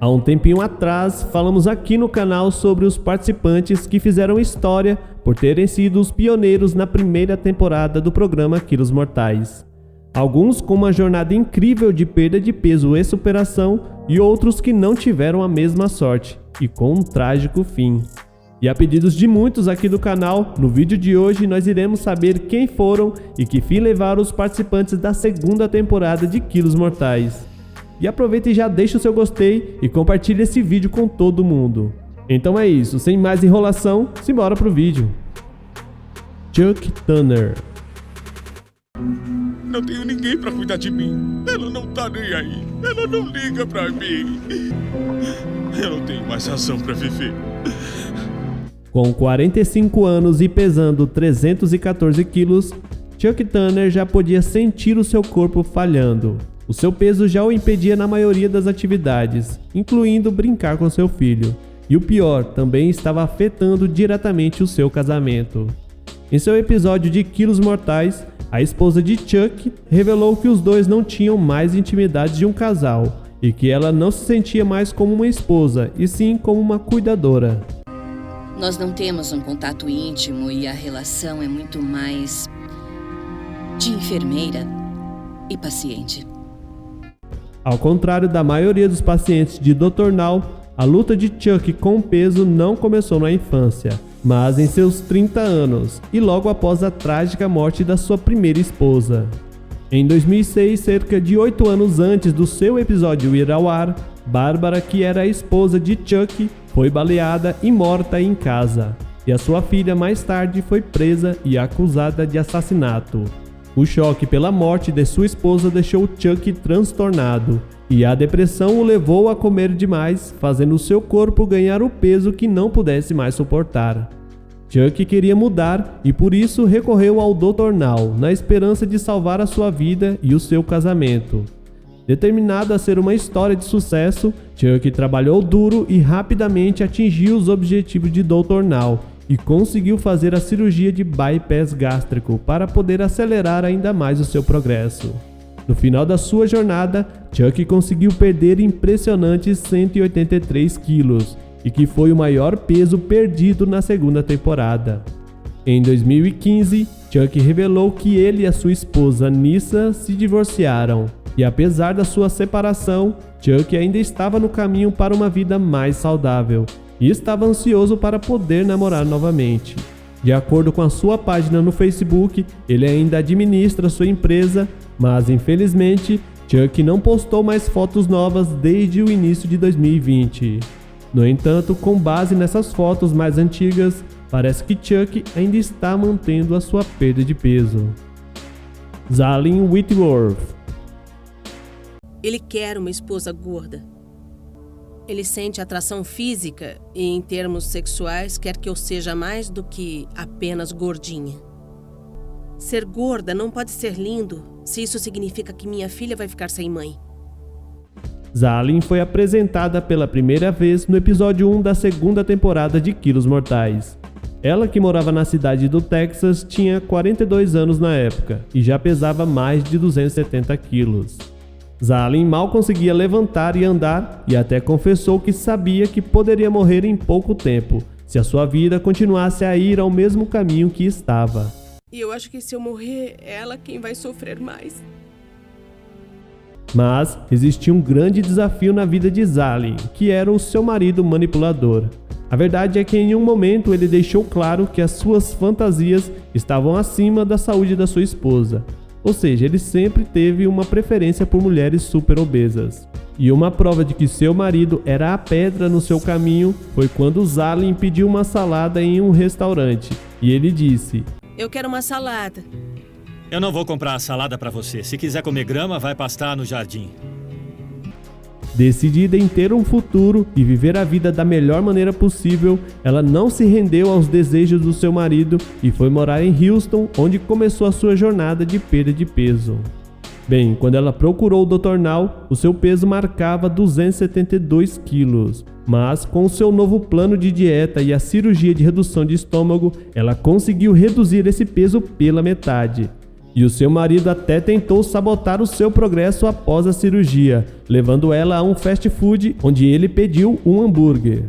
Há um tempinho atrás, falamos aqui no canal sobre os participantes que fizeram história por terem sido os pioneiros na primeira temporada do programa Quilos Mortais. Alguns com uma jornada incrível de perda de peso e superação, e outros que não tiveram a mesma sorte, e com um trágico fim. E a pedidos de muitos aqui do canal, no vídeo de hoje nós iremos saber quem foram e que fim levaram os participantes da segunda temporada de Quilos Mortais. E aproveita e já deixa o seu gostei e compartilha esse vídeo com todo mundo. Então é isso, sem mais enrolação, simbora pro vídeo. Chuck Tanner. Não tenho ninguém pra cuidar de mim. Ela não tá nem aí. Ela não liga pra mim. Eu não tenho mais razão pra viver. Com 45 anos e pesando 314 quilos, Chuck Tanner já podia sentir o seu corpo falhando. O seu peso já o impedia na maioria das atividades, incluindo brincar com seu filho. E o pior, também estava afetando diretamente o seu casamento. Em seu episódio de Quilos Mortais, a esposa de Chuck revelou que os dois não tinham mais intimidade de um casal e que ela não se sentia mais como uma esposa, e sim como uma cuidadora. Nós não temos um contato íntimo e a relação é muito mais de enfermeira e paciente. Ao contrário da maioria dos pacientes de Dr. Now, a luta de Chuck com o peso não começou na infância, mas em seus 30 anos, e logo após a trágica morte da sua primeira esposa. Em 2006, cerca de 8 anos antes do seu episódio ir ao ar, Bárbara, que era a esposa de Chuck, foi baleada e morta em casa, e a sua filha mais tarde foi presa e acusada de assassinato. O choque pela morte de sua esposa deixou Chuck transtornado, e a depressão o levou a comer demais, fazendo seu corpo ganhar o peso que não pudesse mais suportar. Chuck queria mudar e por isso recorreu ao Dr. Now, na esperança de salvar a sua vida e o seu casamento. Determinado a ser uma história de sucesso, Chuck trabalhou duro e rapidamente atingiu os objetivos de Dr. Now e conseguiu fazer a cirurgia de bypass gástrico para poder acelerar ainda mais o seu progresso. No final da sua jornada, Chuck conseguiu perder impressionantes 183 quilos, e que foi o maior peso perdido na segunda temporada. Em 2015, Chuck revelou que ele e a sua esposa Nissa se divorciaram, e apesar da sua separação, Chuck ainda estava no caminho para uma vida mais saudável, e estava ansioso para poder namorar novamente. De acordo com a sua página no Facebook, ele ainda administra sua empresa, mas infelizmente, Chuck não postou mais fotos novas desde o início de 2020. No entanto, com base nessas fotos mais antigas, parece que Chuck ainda está mantendo a sua perda de peso. Zalyn Whitworth. Ele quer uma esposa gorda. Ele sente atração física e, em termos sexuais, quer que eu seja mais do que apenas gordinha. Ser gorda não pode ser lindo se isso significa que minha filha vai ficar sem mãe. Zalyn foi apresentada pela primeira vez no episódio 1 da segunda temporada de Quilos Mortais. Ela, que morava na cidade do Texas, tinha 42 anos na época e já pesava mais de 270 quilos. Zalyn mal conseguia levantar e andar e até confessou que sabia que poderia morrer em pouco tempo, se a sua vida continuasse a ir ao mesmo caminho que estava. E eu acho que se eu morrer, é ela quem vai sofrer mais. Mas existia um grande desafio na vida de Zalyn, que era o seu marido manipulador. A verdade é que em um momento ele deixou claro que as suas fantasias estavam acima da saúde da sua esposa. Ou seja, ele sempre teve uma preferência por mulheres super obesas. E uma prova de que seu marido era a pedra no seu caminho foi quando Zalyn pediu uma salada em um restaurante. E ele disse: "Eu quero uma salada." Eu não vou comprar a salada para você. Se quiser comer grama, vai pastar no jardim. Decidida em ter um futuro e viver a vida da melhor maneira possível, ela não se rendeu aos desejos do seu marido e foi morar em Houston, onde começou a sua jornada de perda de peso. Bem, quando ela procurou o Dr. Now, o seu peso marcava 272 quilos, mas com o seu novo plano de dieta e a cirurgia de redução de estômago, ela conseguiu reduzir esse peso pela metade. E o seu marido até tentou sabotar o seu progresso após a cirurgia, levando ela a um fast food onde ele pediu um hambúrguer.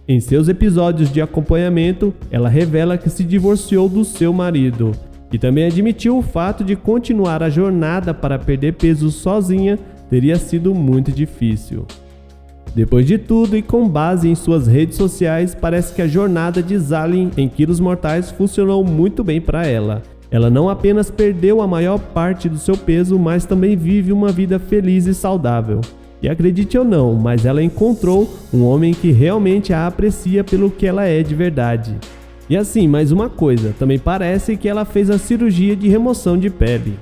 Em seus episódios de acompanhamento, ela revela que se divorciou do seu marido e também admitiu o fato de continuar a jornada para perder peso sozinha teria sido muito difícil. Depois de tudo e com base em suas redes sociais, parece que a jornada de Zalin em quilos mortais funcionou muito bem para ela. Ela não apenas perdeu a maior parte do seu peso, mas também vive uma vida feliz e saudável. E acredite ou não, mas ela encontrou um homem que realmente a aprecia pelo que ela é de verdade. E assim, mais uma coisa, também parece que ela fez a cirurgia de remoção de pele.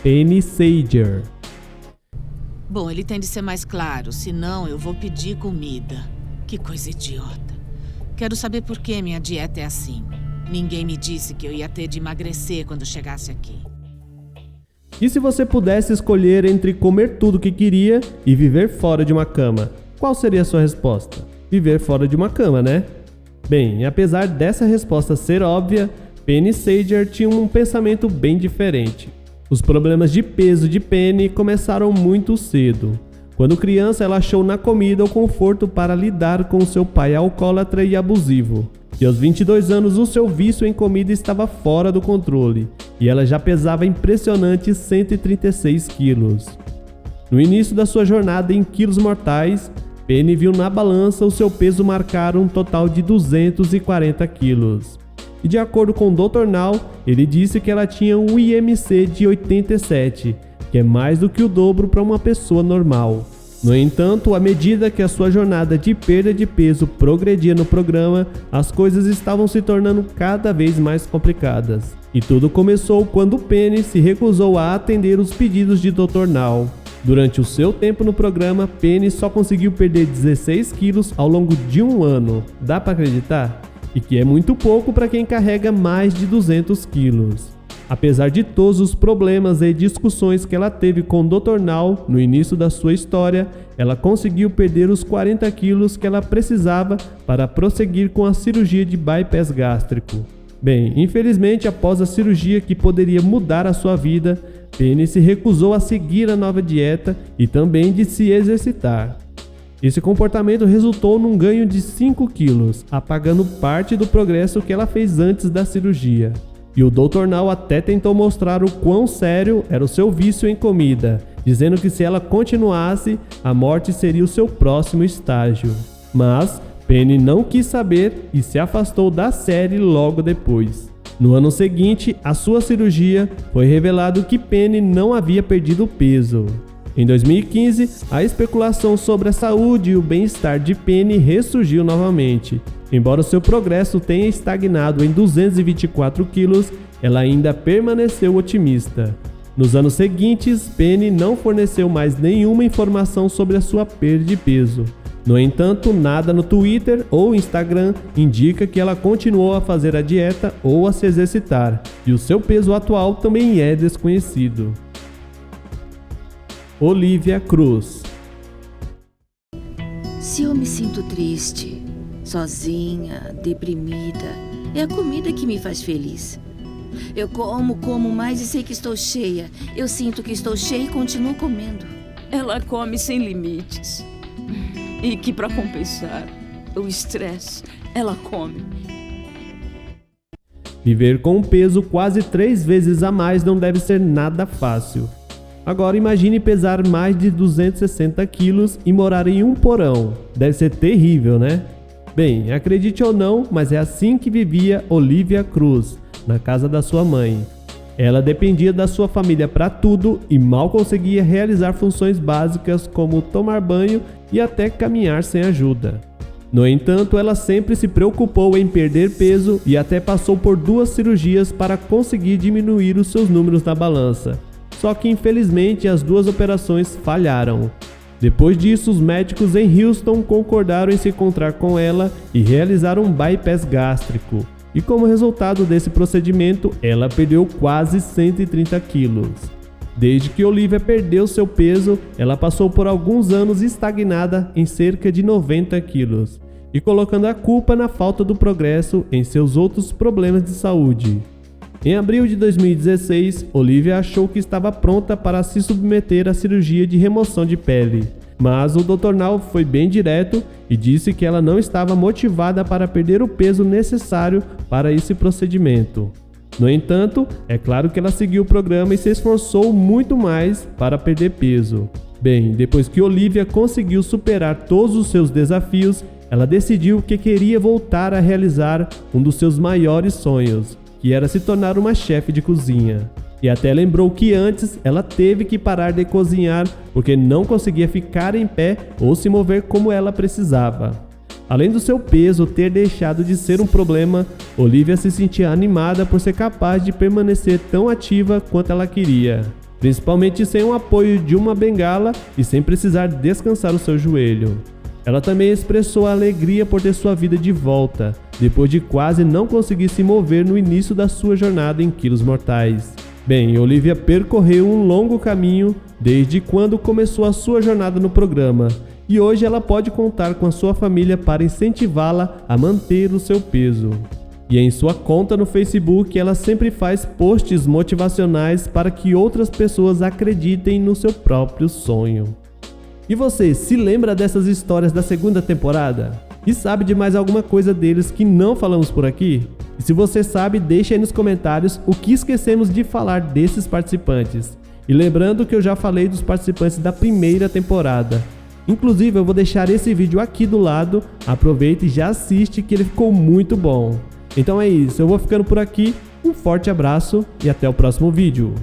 Penny Sager. Bom, ele tem de ser mais claro, senão eu vou pedir comida. Que coisa idiota. Quero saber por que minha dieta é assim. Ninguém me disse que eu ia ter de emagrecer quando chegasse aqui. E se você pudesse escolher entre comer tudo o que queria e viver fora de uma cama, qual seria a sua resposta? Viver fora de uma cama, né? Bem, apesar dessa resposta ser óbvia, Penny Sager tinha um pensamento bem diferente. Os problemas de peso de Penny começaram muito cedo. Quando criança, ela achou na comida o conforto para lidar com seu pai alcoólatra e abusivo. E aos 22 anos, o seu vício em comida estava fora do controle, e ela já pesava impressionantes 136 quilos. No início da sua jornada em quilos mortais, Penny viu na balança o seu peso marcar um total de 240 quilos. E de acordo com o Dr. Now, ele disse que ela tinha um IMC de 87, que é mais do que o dobro para uma pessoa normal. No entanto, à medida que a sua jornada de perda de peso progredia no programa, as coisas estavam se tornando cada vez mais complicadas. E tudo começou quando Penny se recusou a atender os pedidos de Dr. Now. Durante o seu tempo no programa, Penny só conseguiu perder 16 quilos ao longo de um ano. Dá para acreditar? E que é muito pouco para quem carrega mais de 200 quilos. Apesar de todos os problemas e discussões que ela teve com o Dr. Now no início da sua história, ela conseguiu perder os 40 quilos que ela precisava para prosseguir com a cirurgia de bypass gástrico. Bem, infelizmente, após a cirurgia que poderia mudar a sua vida, Penny se recusou a seguir a nova dieta e também de se exercitar. Esse comportamento resultou num ganho de 5 quilos, apagando parte do progresso que ela fez antes da cirurgia. E o Dr. Now até tentou mostrar o quão sério era o seu vício em comida, dizendo que se ela continuasse, a morte seria o seu próximo estágio. Mas Penny não quis saber e se afastou da série logo depois. No ano seguinte, à sua cirurgia, foi revelado que Penny não havia perdido peso. Em 2015, a especulação sobre a saúde e o bem-estar de Penny ressurgiu novamente. Embora o seu progresso tenha estagnado em 224 quilos, ela ainda permaneceu otimista. Nos anos seguintes, Penny não forneceu mais nenhuma informação sobre a sua perda de peso. No entanto, nada no Twitter ou Instagram indica que ela continuou a fazer a dieta ou a se exercitar, e o seu peso atual também é desconhecido. Olivia Cruz. Se eu me sinto triste, sozinha, deprimida, é a comida que me faz feliz. Eu como mais e sei que estou cheia. Eu sinto que estou cheia e continuo comendo. Ela come sem limites. E que, para compensar o estresse, ela come. Viver com um peso quase 3 vezes a mais não deve ser nada fácil. Agora imagine pesar mais de 260 quilos e morar em um porão. Deve ser terrível, né? Bem, acredite ou não, mas é assim que vivia Olivia Cruz, na casa da sua mãe. Ela dependia da sua família para tudo e mal conseguia realizar funções básicas como tomar banho e até caminhar sem ajuda. No entanto, ela sempre se preocupou em perder peso e até passou por 2 cirurgias para conseguir diminuir os seus números na balança. Só que infelizmente as 2 operações falharam. Depois disso, os médicos em Houston concordaram em se encontrar com ela e realizar um bypass gástrico. E como resultado desse procedimento, ela perdeu quase 130 quilos. Desde que Olivia perdeu seu peso, ela passou por alguns anos estagnada em cerca de 90 quilos e colocando a culpa na falta do progresso em seus outros problemas de saúde. Em abril de 2016, Olivia achou que estava pronta para se submeter à cirurgia de remoção de pele. Mas o Dr. Now foi bem direto e disse que ela não estava motivada para perder o peso necessário para esse procedimento. No entanto, é claro que ela seguiu o programa e se esforçou muito mais para perder peso. Bem, depois que Olivia conseguiu superar todos os seus desafios, ela decidiu que queria voltar a realizar um dos seus maiores sonhos, que era se tornar uma chefe de cozinha. E até lembrou que antes ela teve que parar de cozinhar porque não conseguia ficar em pé ou se mover como ela precisava. Além do seu peso ter deixado de ser um problema, Olivia se sentia animada por ser capaz de permanecer tão ativa quanto ela queria, principalmente sem o apoio de uma bengala e sem precisar descansar o seu joelho. Ela também expressou a alegria por ter sua vida de volta, depois de quase não conseguir se mover no início da sua jornada em quilos mortais. Bem, Olivia percorreu um longo caminho desde quando começou a sua jornada no programa, e hoje ela pode contar com a sua família para incentivá-la a manter o seu peso. E em sua conta no Facebook, ela sempre faz posts motivacionais para que outras pessoas acreditem no seu próprio sonho. E você, se lembra dessas histórias da segunda temporada? E sabe de mais alguma coisa deles que não falamos por aqui? E se você sabe, deixa aí nos comentários o que esquecemos de falar desses participantes. E lembrando que eu já falei dos participantes da primeira temporada. Inclusive, eu vou deixar esse vídeo aqui do lado, aproveita e já assiste que ele ficou muito bom. Então é isso, eu vou ficando por aqui, um forte abraço e até o próximo vídeo.